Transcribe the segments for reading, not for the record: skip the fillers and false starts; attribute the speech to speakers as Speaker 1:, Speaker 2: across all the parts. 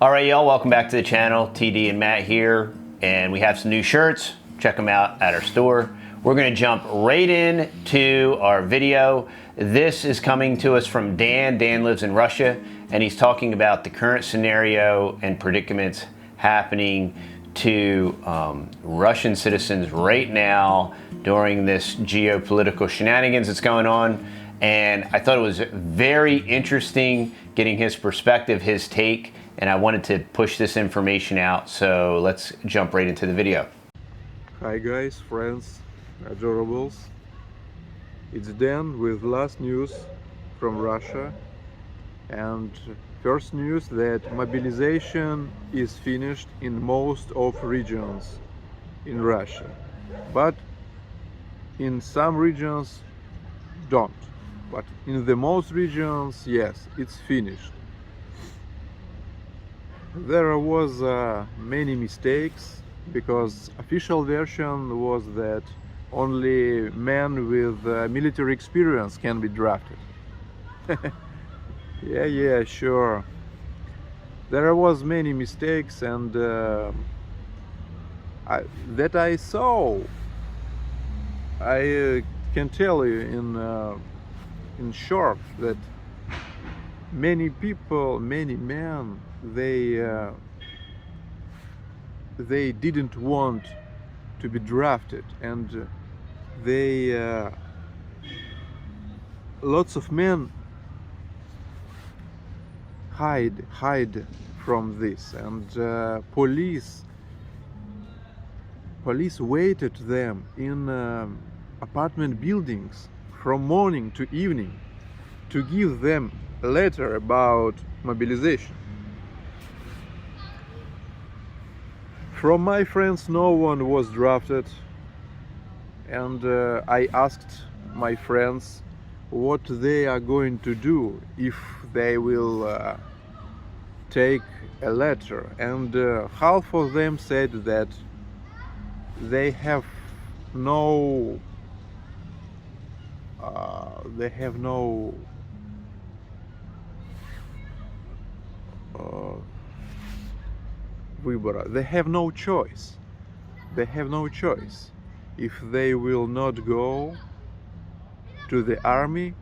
Speaker 1: All right, y'all, welcome back to the channel. TD and Matt here, and we have some new shirts. Check them out at our store. We're gonna jump right into our video. This is coming to us from Dan. Dan lives in Russia, and he's talking about the current scenario and predicaments happening to Russian citizens right now during this geopolitical shenanigans that's going on. And I thought it was very interesting getting his perspective, his take, and I wanted to push this information out. So let's jump right into the video.
Speaker 2: Hi guys, friends, adorables. It's Dan with last news from Russia. And first news that mobilization is finished in most of regions in Russia. But in some regions don't. But in the most regions, yes, it's finished. There was many mistakes, because official version was that only men with military experience can be drafted. Yeah, sure. There was many mistakes, and that I saw. I can tell you in short that many people, many men, they didn't want to be drafted, and lots of men hide from this, and police waited them in apartment buildings from morning to evening to give them a letter about mobilization. From my friends, no one was drafted, and I asked my friends what they are going to do if they will take a letter, and half of them said that they have no they have no choice. They have no choice. If they will not go to the army,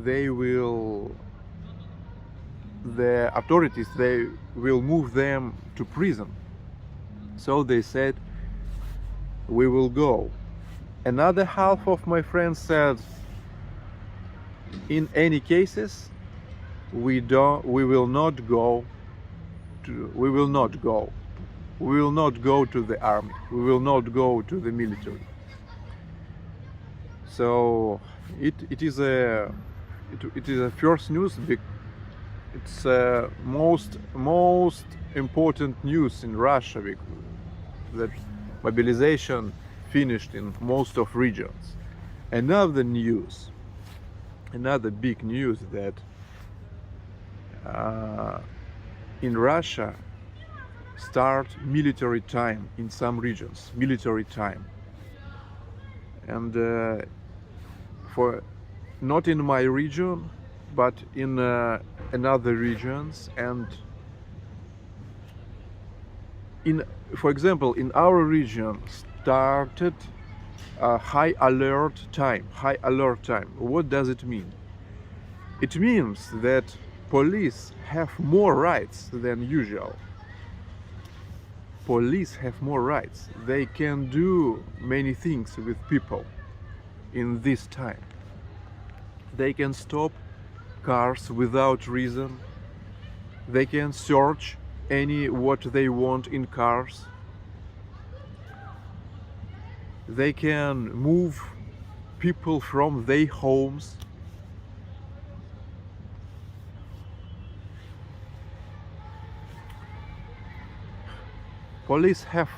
Speaker 2: the authorities, they will move them to prison. So they said, we will go. Another half of my friends said, in any cases, we will not go to the army, we will not go to the military. So it is a first news. It's most important news in Russia, because that mobilization finished in most of regions. Another big news, that in Russia start military time in some regions, and for not in my region, but in another regions, and for example, in our region started high alert time. What does it mean? It means that police have more rights than usual. Police have more rights. They can do many things with people in this time. They can stop cars without reason. They can search what they want in cars. They can move people from their homes. Police have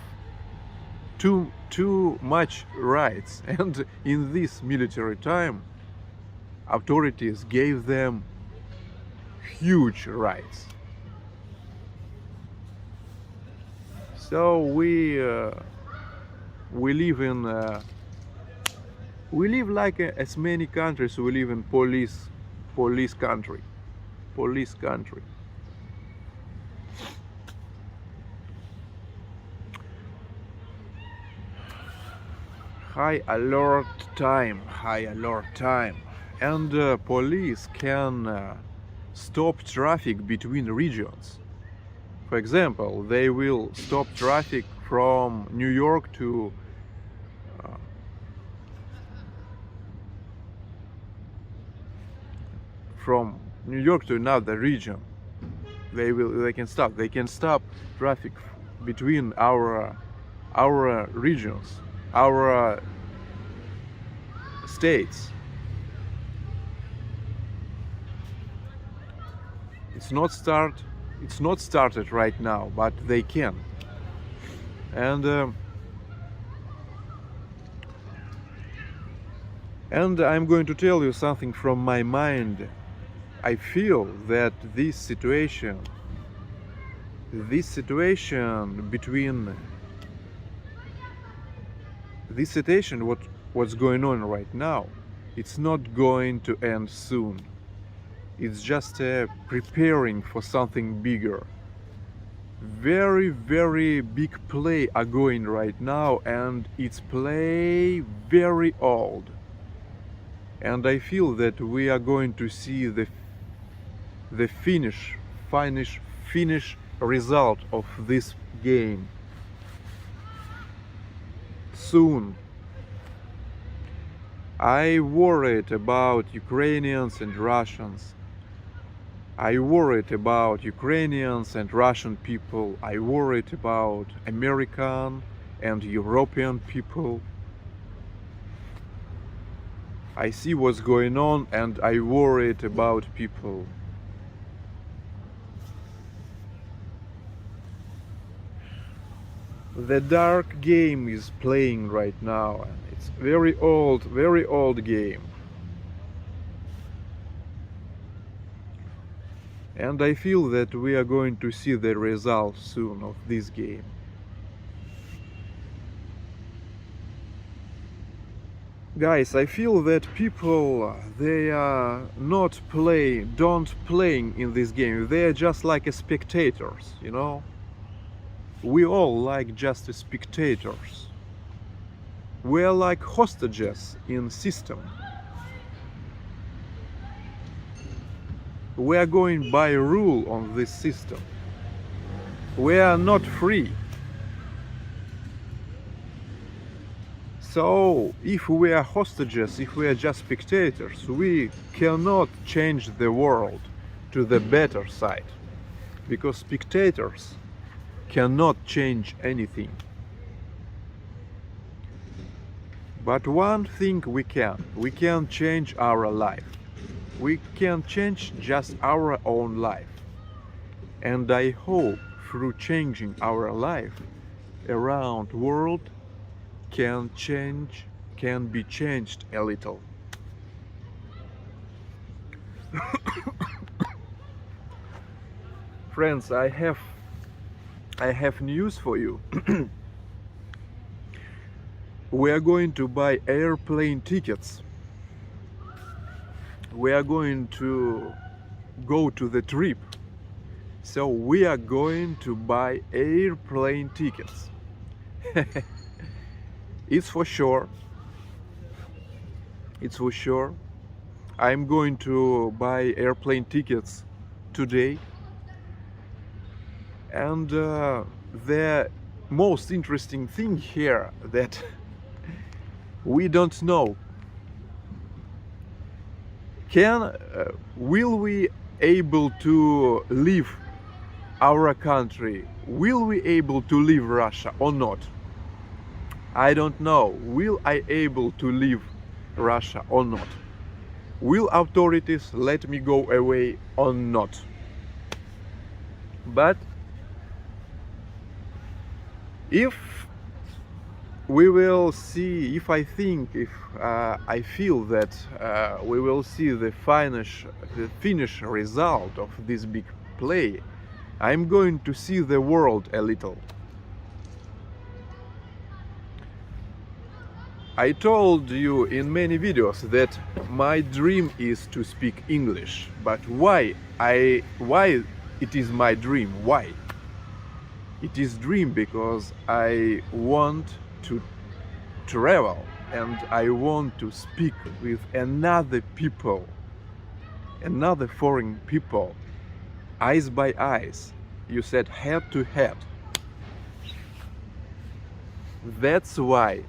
Speaker 2: too much rights, and in this military time, authorities gave them huge rights. So we live like as many countries. We live in police country. high alert time, and police can stop traffic between regions. For example, they will stop traffic from New York to another region. They can stop traffic between our regions, our states. It's not started right now, but they can. And I'm going to tell you something from my mind. I feel that this situation what's going on right now, it's not going to end soon. It's just preparing for something bigger. Very, very big play are going right now, and it's play very old. And I feel that we are going to see the finish result of this game soon. I worried about Ukrainians and Russians. I worried about Ukrainians and Russian people. I worried about American and European people. I see what's going on, and I worried about people. The dark game is playing right now, and it's very old game. And I feel that we are going to see the results soon of this game. Guys, I feel that people, they are don't playing in this game. They are just like spectators, you know. We all like just spectators. We are like hostages in system. We are going by rule on this system. We are not free. So, if we are hostages, if we are just spectators, we cannot change the world to the better side, because spectators cannot change anything. But one thing we can change our life. We can change just our own life. And I hope through changing our life, around world can be changed a little. Friends, I have news for you. We are going to buy airplane tickets. We are going to go to the trip. So we are going to buy airplane tickets. It's for sure. It's for sure. I'm going to buy airplane tickets today. And the most interesting thing here that we don't know. Will we able to leave our country? Will we able to leave Russia or not? I don't know. Will I able to leave Russia or not? Will authorities let me go away or not? But if we will see, if I feel that we will see the finish result of this big play, I'm going to see the world a little. I told you in many videos that my dream is to speak English, but why it is my dream? Why? It is dream because I want to travel. and I want to speak with another people, another foreign people, eyes by eyes. You said head to head. That's why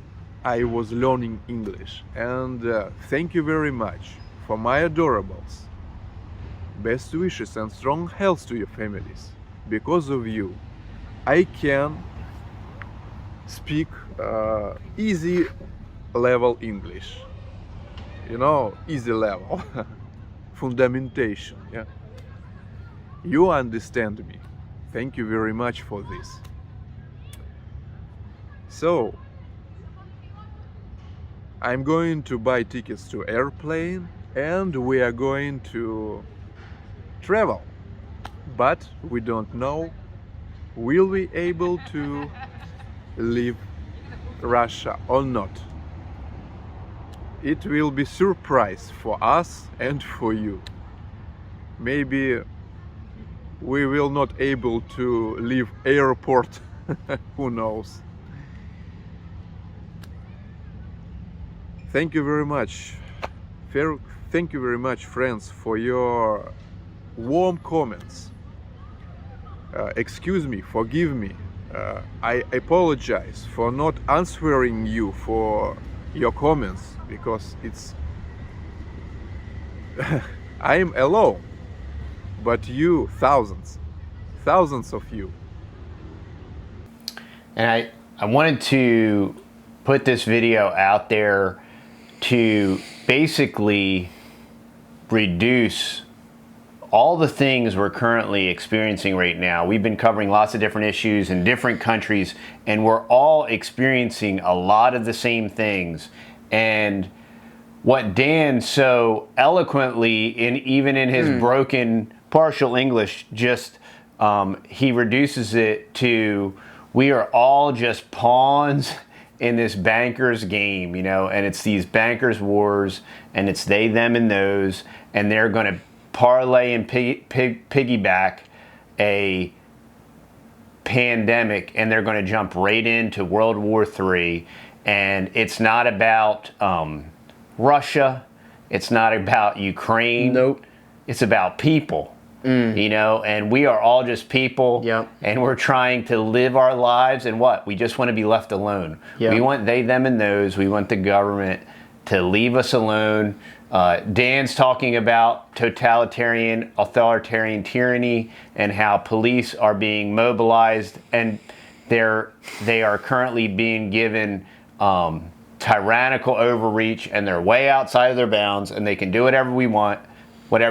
Speaker 2: I was learning English. And thank you very much for my adorables. Best wishes and strong health to your families. Because of you, I can speak easy level English. You know, easy level. Fundamentation, yeah. You understand me. Thank you very much for this. So, I'm going to buy tickets to airplane and we are going to travel. But we don't know, will we able to leave Russia or not? It will be surprise for us and for you. Maybe we will not able to leave airport. Who knows? Thank you very much. Thank you very much, friends, for your warm comments. Excuse me, forgive me. I apologize for not answering you for your comments, because it's I am alone, but you, thousands of you.
Speaker 1: And I wanted to put this video out there to basically reduce all the things we're currently experiencing right now. We've been covering lots of different issues in different countries, and we're all experiencing a lot of the same things. And what Dan so eloquently, even in his broken partial English, just he reduces it to, we are all just pawns in this bankers game, you know, and it's these bankers wars, and it's they, them, and those, and they're going to parlay and piggyback a pandemic, and they're going to jump right into World War III. And it's not about Russia, it's not about Ukraine.
Speaker 3: Nope.
Speaker 1: It's about people. You know, and we are all just people.
Speaker 3: Yep.
Speaker 1: And we're trying to live our lives, and what? We just want to be left alone.
Speaker 3: Yep.
Speaker 1: We want they, them, and those. We want the government to leave us alone. Dan's talking about totalitarian, authoritarian tyranny and how police are being mobilized, and they are currently being given tyrannical overreach, and they're way outside of their bounds, and they can do whatever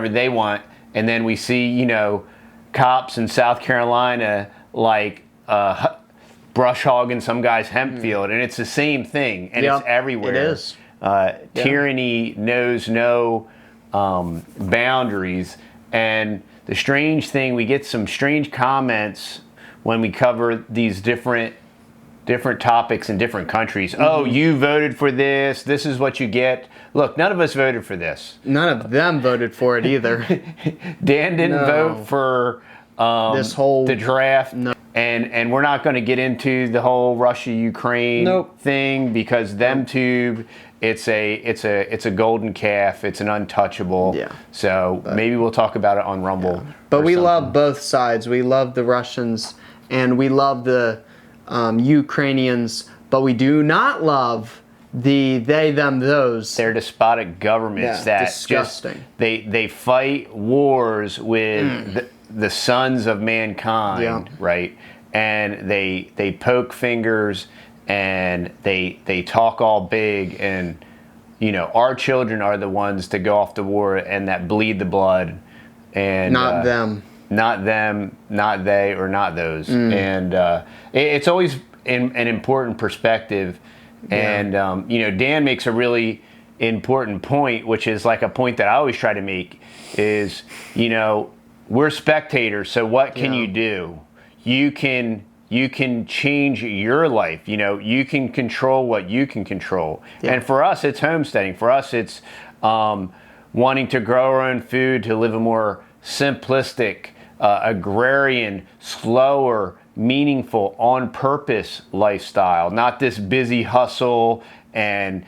Speaker 1: they want. And then we see, you know, cops in South Carolina like brush hogging some guy's hemp field, and it's the same thing, and it's everywhere.
Speaker 3: It is.
Speaker 1: Tyranny knows no boundaries. And the strange thing, we get some strange comments when we cover these different topics in different countries. Oh, you voted for this. This is what you get. Look, none of us voted for this.
Speaker 3: None of them voted for it either.
Speaker 1: Dan didn't vote for
Speaker 3: this whole
Speaker 1: the draft.
Speaker 3: No.
Speaker 1: And we're not going to get into the whole Russia-Ukraine thing, because them two, it's a golden calf. It's an untouchable.
Speaker 3: Yeah.
Speaker 1: So maybe we'll talk about it on Rumble.
Speaker 3: Yeah. But we love both sides. We love the Russians and we love the Ukrainians, but we do not love the they, them, those.
Speaker 1: They're despotic governments that
Speaker 3: disgusting.
Speaker 1: Just they fight wars with the sons of mankind, right? And they poke fingers, and they talk all big, and you know, our children are the ones to go off to war and that bleed the blood, and
Speaker 3: not them.
Speaker 1: Not them, not they, or not those. And it's always an important perspective. And, you know, Dan makes a really important point, which is like a point that I always try to make, is, you know, we're spectators, so what can you do? You can change your life. You know, you can control what you can control. And for us, it's homesteading. For us, it's wanting to grow our own food, to live a more simplistic, agrarian, slower, meaningful, on purpose lifestyle, not this busy hustle and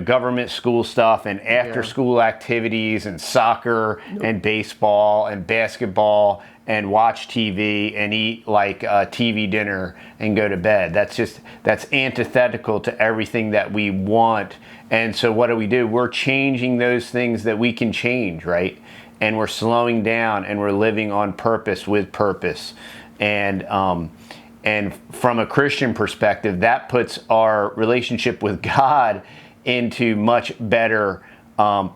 Speaker 1: government school stuff and after school activities and soccer and baseball and basketball and watch TV and eat like a TV dinner and go to bed. That's antithetical to everything that we want. And so what do? We're changing those things that we can change, right? And we're slowing down and we're living on purpose with purpose. And from a Christian perspective, that puts our relationship with God into much better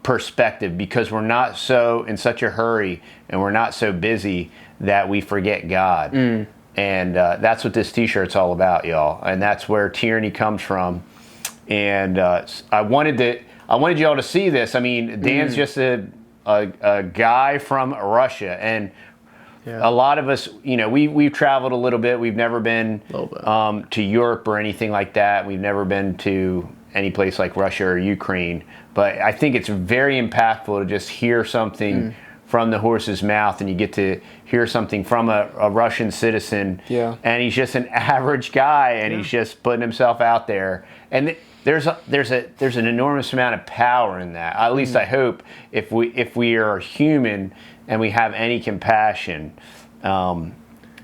Speaker 1: perspective, because we're not so in such a hurry and we're not so busy that we forget God. And that's what this t-shirt's all about, y'all. And that's where tyranny comes from. And I wanted y'all to see this. I mean, Dan's just a guy from Russia, and a lot of us, we've traveled a little bit. We've never been to Europe or anything like that. We've never been to any place like Russia or Ukraine. But I think it's very impactful to just hear something from the horse's mouth, and you get to hear something from a Russian citizen. And he's just an average guy, and he's just putting himself out there. And there's an enormous amount of power in that. At least I hope, if we are human and we have any compassion, and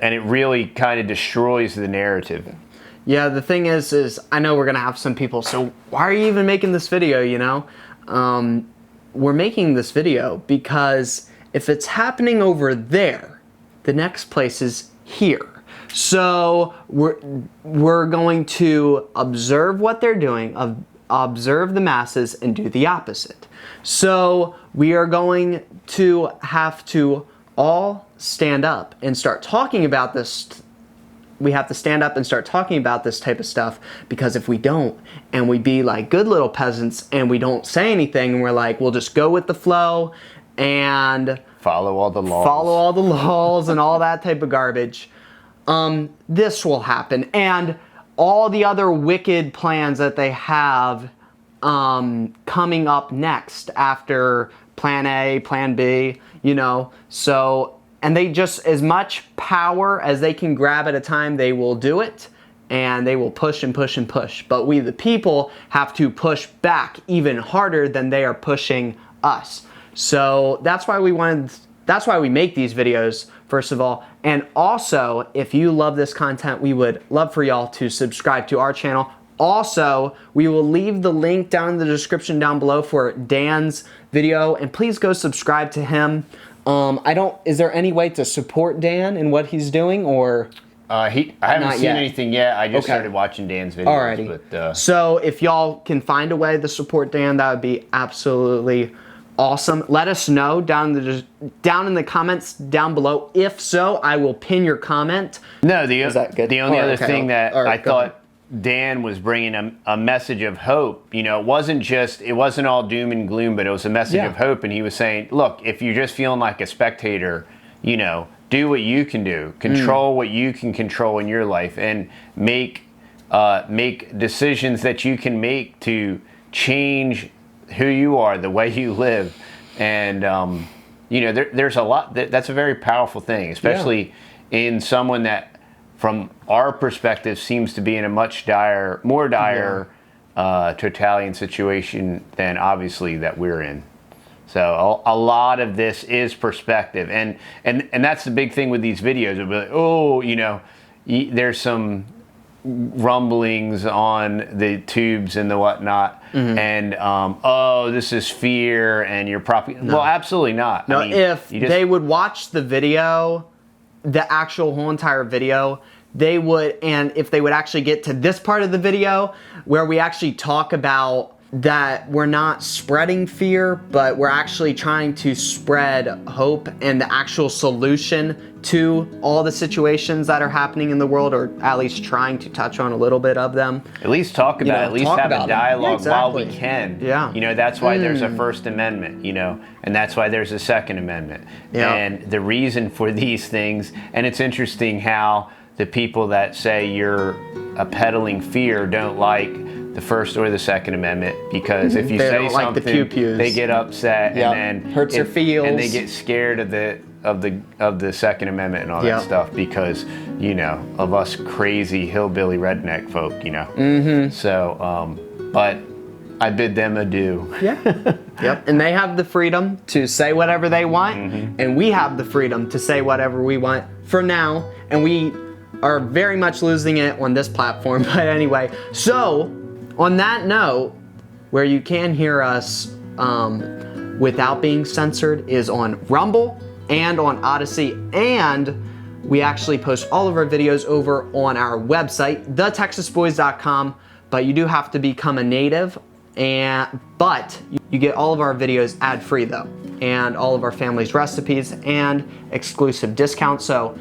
Speaker 1: it really kind of destroys the narrative.
Speaker 3: Yeah, the thing is I know we're gonna have some people. So why are you even making this video? We're making this video because if it's happening over there, the next place is here. So we're going to observe what they're doing, observe the masses, and do the opposite. So we are going to have to all stand up and start talking about this. We have to stand up and start talking about this type of stuff, because if we don't, and we be like good little peasants and we don't say anything, and we're like, we'll just go with the flow and
Speaker 1: follow all the laws
Speaker 3: and all that type of garbage, this will happen. And all the other wicked plans that they have coming up next after plan A, plan B, so, and they just, as much power as they can grab at a time, they will do it, and they will push and push and push. But we, the people, have to push back even harder than they are pushing us. So that's why we make these videos, first of all. And also, if you love this content, we would love for y'all to subscribe to our channel. Also, we will leave the link down in the description down below for Dan's video, and please go subscribe to him. Is there any way to support Dan in what he's doing, or?
Speaker 1: I haven't seen anything yet. I just started watching Dan's videos.
Speaker 3: Alrighty.
Speaker 1: But,
Speaker 3: so if y'all can find a way to support Dan, that would be absolutely awesome. Let us know down in the comments down below. If so, I will pin your comment.
Speaker 1: No,
Speaker 3: Is that good?
Speaker 1: the only other thing that I thought Dan was bringing a message of hope. It wasn't all doom and gloom, but it was a message of hope. And he was saying, look, if you're just feeling like a spectator, do what you can do, control what you can control in your life, and make decisions that you can make to change who you are, the way you live. And there's a lot that's a very powerful thing, especially in someone that, from our perspective, seems to be in a much more dire totalitarian situation than obviously that we're in. So a lot of this is perspective, and that's the big thing with these videos. It'll be like, there's some rumblings on the tubes and the whatnot, and this is fear, and you're well, absolutely not.
Speaker 3: No, if they would watch the video, the actual whole entire video, they would, and if they would actually get to this part of the video where we actually talk about that we're not spreading fear, but we're actually trying to spread hope and the actual solution to all the situations that are happening in the world, or at least trying to touch on a little bit of them.
Speaker 1: At least talk about it. At least have a dialogue while we can.
Speaker 3: Yeah.
Speaker 1: That's why there's a First Amendment, and that's why there's a Second Amendment.
Speaker 3: Yeah.
Speaker 1: And the reason for these things, and it's interesting how the people that say you're peddling fear don't like the First or the Second Amendment, because if you say something,
Speaker 3: like the pew-pews,
Speaker 1: they get upset, and then
Speaker 3: hurts their feels,
Speaker 1: and they get scared of the Second Amendment and all that stuff, because of us crazy hillbilly redneck folk, So, but I bid them adieu.
Speaker 3: Yeah. Yep. And they have the freedom to say whatever they want, and we have the freedom to say whatever we want for now, and we are very much losing it on this platform. But anyway, so on that note, where you can hear us without being censored is on Rumble and on Odysee, and we actually post all of our videos over on our website, TheTexasBoys.com, but you do have to become a native, but you get all of our videos ad-free though, and all of our family's recipes and exclusive discounts, so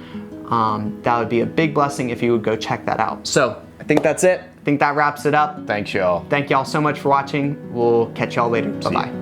Speaker 3: that would be a big blessing if you would go check that out. So I think that's it. I think that wraps it up.
Speaker 1: Thanks, y'all.
Speaker 3: Thank y'all so much for watching. We'll catch y'all later. Bye-bye.